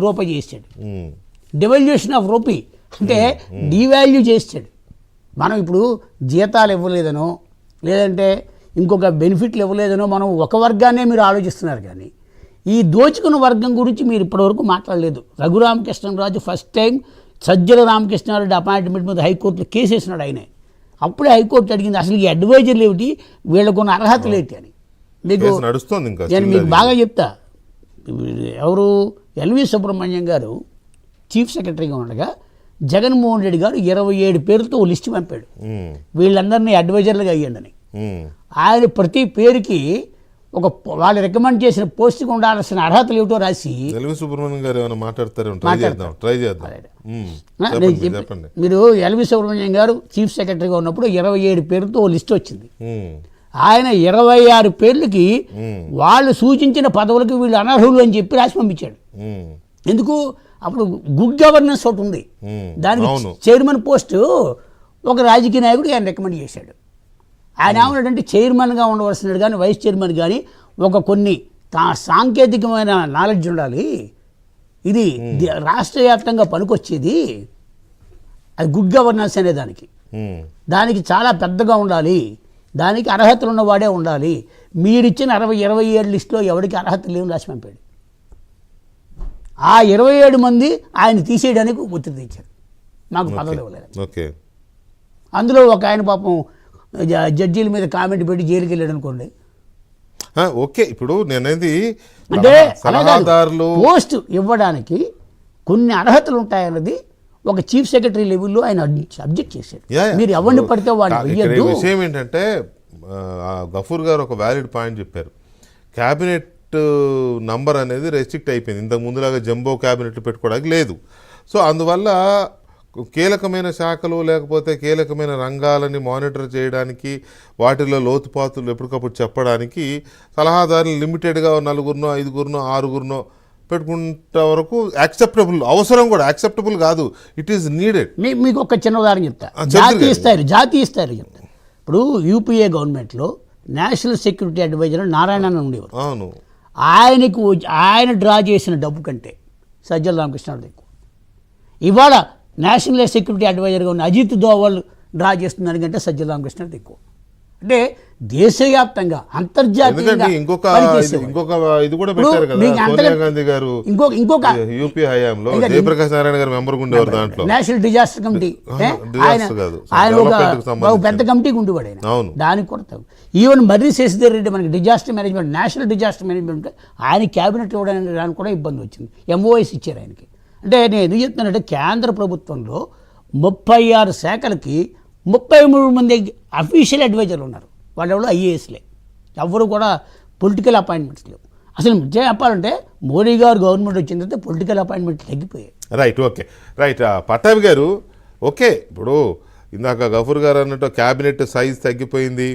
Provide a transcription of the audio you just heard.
రూపాయి చేసాడు. Devolution of rupee అంటే డివాల్యూ చేసాడు. మనం ఇప్పుడు జీతాలు ఇవ్వలేదనో లేదంటే ఇంకొక బెనిఫిట్లు ఇవ్వలేదనో మనం ఒక వర్గాన్నే మీరు ఆలోచిస్తున్నారు, కానీ ఈ దోచుకున్న వర్గం గురించి మీరు ఇప్పటివరకు మాట్లాడలేదు. Raghuramakrishnaraju first time Sajjala Ramakrishna Reddy appointment మీద హైకోర్టులో కేసు వేసినాడు ఆయనే. అప్పుడే హైకోర్టు అడిగింది అసలు ఈ అడ్వైజర్లు ఏమిటి, వీళ్ళకున్న అర్హతలు ఏంటి అని. మీకు నేను మీకు బాగా చెప్తా. ఎవరు ఎల్వి సుబ్రహ్మణ్యం గారు చీఫ్ సెక్రటరీగా ఉండగా జగన్మోహన్ రెడ్డి గారు 27 పేర్లతో ఓ లిస్ట్ పంపాడు, వీళ్ళందరినీ అడ్వైజర్లుగా అయ్యండి అని. ఆయన ప్రతి పేరుకి ఒక వాళ్ళు రికమెండ్ చేసిన పోస్ట్కి ఉండాల్సిన అర్హతలు ఏమిటో రాసి సుబ్రహ్మణ్యం గారు ఏమైనా మాట్లాడతారు. మీరు ఎల్వి సుబ్రహ్మణ్యం గారు చీఫ్ సెక్రటరీగా ఉన్నప్పుడు 27 పేర్లతో ఓ లిస్ట్ వచ్చింది. ఆయన 26 పేర్లకి వాళ్ళు సూచించిన పదవులకి వీళ్ళు అనర్హులు అని చెప్పి రాసి పంపించాడు. ఎందుకు? అప్పుడు గుడ్ గవర్నెన్స్ ఒకటి ఉంది, దానికి చైర్మన్ పోస్టు ఒక రాజకీయ నాయకుడు ఆయన రికమెండ్ చేశాడు. ఆయన ఏమన్నాడంటే చైర్మన్గా ఉండవలసినది కానీ వైస్ చైర్మన్ కానీ కొన్ని సాంకేతికమైన నాలెడ్జ్ ఉండాలి, ఇది రాష్ట్ర వ్యాప్తంగా పనికొచ్చేది, అది గుడ్ గవర్నెన్స్ అనే దానికి చాలా పెద్దగా ఉండాలి, దానికి అర్హతలు ఉన్నవాడే ఉండాలి. మీరిచ్చిన 27 లిస్టులో ఎవరికి అర్హత లేవు రాసి పంపాడు. ఆ 27 మంది ఆయన తీసేయడానికి ఒత్తిడి తెచ్చారు, మాకు పదవులు ఇవ్వలేదు. అందులో ఒక ఆయన పాపం జడ్జీల మీద కామెంట్ పెట్టి జైలుకి వెళ్ళాడు అనుకోండి. ఓకే, ఇప్పుడు నేనేది అంటే పోస్ట్ ఇవ్వడానికి కొన్ని అర్హతలు ఉంటాయన్నది ఒక చీఫ్ సెక్రటరీ లెవెల్లో ఆయన అబ్జెక్ట్ చేశాడు. మీరు ఎవరిని పడితే వాళ్ళు విషయం ఏంటంటే గఫూర్ గారు ఒక వ్యాలిడ్ పాయింట్ చెప్పారు. క్యాబినెట్ నంబర్ అనేది రెస్ట్రిక్ట్ అయిపోయింది, ఇంతకు ముందులాగా జంబో క్యాబినెట్లు పెట్టుకోవడానికి లేదు. సో అందువల్ల కీలకమైన శాఖలు లేకపోతే కీలకమైన రంగాలని మానిటర్ చేయడానికి వాటిలో లోతుపాతులు ఎప్పటికప్పుడు చెప్పడానికి సలహాదారులు లిమిటెడ్గా 4 5 6 పెట్టుకుంటే వరకు యాక్సెప్టబుల్, అవసరం కూడా యాక్సెప్టబుల్ కాదు, ఇట్ ఈస్ నీడెడ్. మీకు ఒక చిన్న ఉదాహరణ చెప్తా, జాతీయ స్థాయి చెప్తా. ఇప్పుడు యూపీఏ గవర్నమెంట్లో నేషనల్ సెక్యూరిటీ అడ్వైజర్ నారాయణ ఉండేవారు. అవును, ఆయన డ్రా చేసిన డబ్బు కంటే సజ్జల రామకృష్ణారెడ్డి ఎక్కువ. ఇవాళ నేషనల్ సెక్యూరిటీ అడ్వైజర్గా ఉన్న అజిత్ దోవల్ డ్రా చేస్తున్న దానికంటే సజ్జల రామకృష్ణారెడ్డి ఎక్కువ. అంటే దేశవ్యాప్తంగా అంతర్జాతీయంగా నేషనల్ డిజాస్టర్ కమిటీ ఆయన ఒక పెద్ద కమిటీకి ఉండేవాడు. ఆయన దానికి కూడా ఈవెన్ మర్రి శశిధర్ రెడ్డి మనకి disaster management national disaster management ఆయన క్యాబినెట్ ఇవ్వడానికి కూడా ఇబ్బంది వచ్చింది, ఎంఓఎస్ ఇచ్చారు ఆయనకి. అంటే నేను ఎందుకు చెప్తున్నానంటే కేంద్ర ప్రభుత్వంలో 36 శాఖలకి 33 మంది అఫీషియల్ అడ్వైజర్లు ఉన్నారు, వాళ్ళు ఎవరు ఐఏఎస్లే, ఎవరు కూడా పొలిటికల్ అపాయింట్మెంట్స్ లేవు. అసలు చెప్పాలంటే మోడీ గారు గవర్నమెంట్ వచ్చిన తర్వాత పొలిటికల్ అపాయింట్మెంట్ తగ్గిపోయాయి. Right, okay, right. పట్టాభి గారు, ఓకే, ఇప్పుడు ఇందాక గఫూర్ గారు అన్నట్టు క్యాబినెట్ సైజ్ తగ్గిపోయింది,